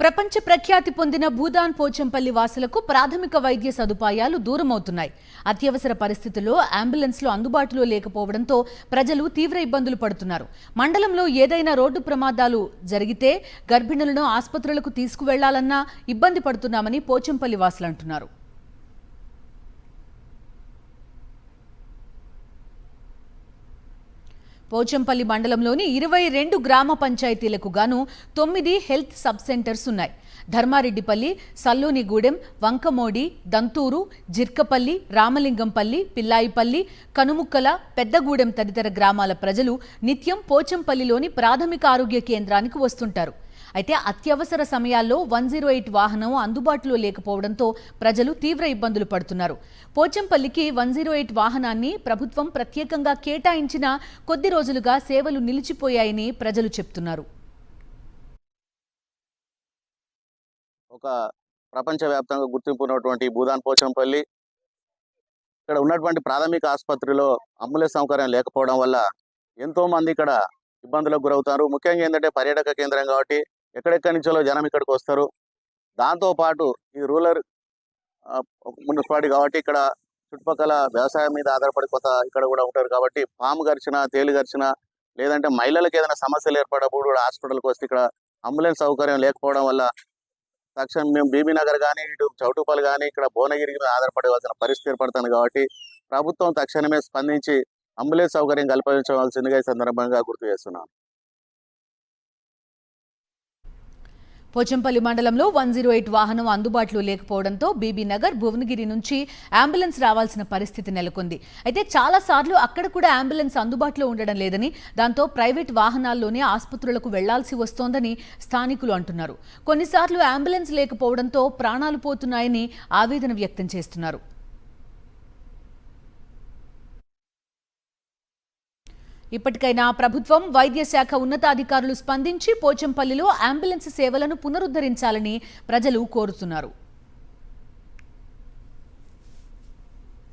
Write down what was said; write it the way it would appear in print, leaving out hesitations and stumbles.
ప్రపంచ ప్రఖ్యాతి పొందిన భూదాన్ పోచంపల్లి వాసులకు ప్రాథమిక వైద్య సదుపాయాలు దూరమవుతున్నాయి. అత్యవసర పరిస్థితుల్లో అంబులెన్స్లు అందుబాటులో లేకపోవడంతో ప్రజలు తీవ్ర ఇబ్బందులు పడుతున్నారు. మండలంలో ఏదైనా రోడ్డు ప్రమాదాలు జరిగితే గర్భిణులను ఆసుపత్రులకు తీసుకువెళ్లాలన్నా ఇబ్బంది పడుతున్నామని పోచంపల్లి వాసులు అంటున్నారు. పోచంపల్లి మండలంలోని 22 గ్రామ పంచాయతీలకు గాను 9 హెల్త్ సబ్ సెంటర్స్ ఉన్నాయి. ధర్మారెడ్డిపల్లి, సల్లోనిగూడెం, వంకమోడి, దంతూరు, జిర్కపల్లి, రామలింగంపల్లి, పిల్లాయిపల్లి, కనుముక్కల, పెద్దగూడెం తదితర గ్రామాల ప్రజలు నిత్యం పోచంపల్లిలోని ప్రాథమిక ఆరోగ్య కేంద్రానికి వస్తుంటారు. అయితే అత్యవసర సమయాల్లో 108 వాహనం అందుబాటులో లేకపోవడంతో ప్రజలు తీవ్ర ఇబ్బందులు పడుతున్నారు. పోచంపల్లికి 108 వాహనాన్ని ప్రభుత్వం ప్రత్యేకంగా కేటాయించిన కొద్ది రోజులుగా సేవలు నిలిచిపోయాయని ప్రజలు చెప్తున్నారు. ఒక ప్రపంచవ్యాప్తంగా గుర్తింపు ఉన్నటువంటి భూదాన్ పోచంపల్లి, ఇక్కడ ఉన్నటువంటి ప్రాథమిక ఆసుపత్రిలో అంబులెన్స్ సౌకర్యం లేకపోవడం వల్ల ఎంతో మంది ఇక్కడ ఇబ్బందులకు గురవుతారు. ముఖ్యంగా ఏంటంటే పర్యాటక కేంద్రం కాబట్టి ఎక్కడెక్కడి నుంచో జనం ఇక్కడికి వస్తారు. దాంతోపాటు ఈ రూరల్ మున్సిపాలిటీ కాబట్టి ఇక్కడ చుట్టుపక్కల వ్యవసాయం మీద ఆధారపడి కొత్త ఇక్కడ కూడా ఉంటారు కాబట్టి పాము గరిచిన, తేలు గరిచిన, లేదంటే మహిళలకు ఏదైనా సమస్యలు ఏర్పడినప్పుడు కూడా హాస్పిటల్కి వస్తే ఇక్కడ అంబులెన్స్ సౌకర్యం లేకపోవడం వల్ల తక్షణం మేము బీబీ నగర్ కానీ, ఇటు చౌటుపల్లి కానీ, ఇక్కడ భువనగిరి మీద ఆధారపడవలసిన పరిస్థితి ఏర్పడుతుంది కాబట్టి ప్రభుత్వం తక్షణమే స్పందించి అంబులెన్స్ సౌకర్యం కల్పించవలసిందిగా ఈ సందర్భంగా గుర్తు చేస్తున్నాం. పోచంపల్లి మండలంలో 108 వాహనం అందుబాటులో లేకపోవడంతో బీబీ నగర్, భువనగిరి నుంచి అంబులెన్స్ రావాల్సిన పరిస్థితి నెలకొంది. అయితే చాలాసార్లు అక్కడ కూడా అంబులెన్స్ అందుబాటులో ఉండడం లేదని, దాంతో ప్రైవేట్ వాహనాల్లోనే ఆసుపత్రులకు వెళ్లాల్సి వస్తోందని స్థానికులు అంటున్నారు. కొన్నిసార్లు అంబులెన్స్ లేకపోవడంతో ప్రాణాలు పోతున్నాయని ఆవేదన వ్యక్తం చేస్తున్నారు. ఇప్పటికైనా ప్రభుత్వం, వైద్య శాఖ ఉన్నతాధికారులు స్పందించి పోచంపల్లిలో అంబులెన్స్ సేవలను పునరుద్ధరించాలని ప్రజలు కోరుతున్నారు.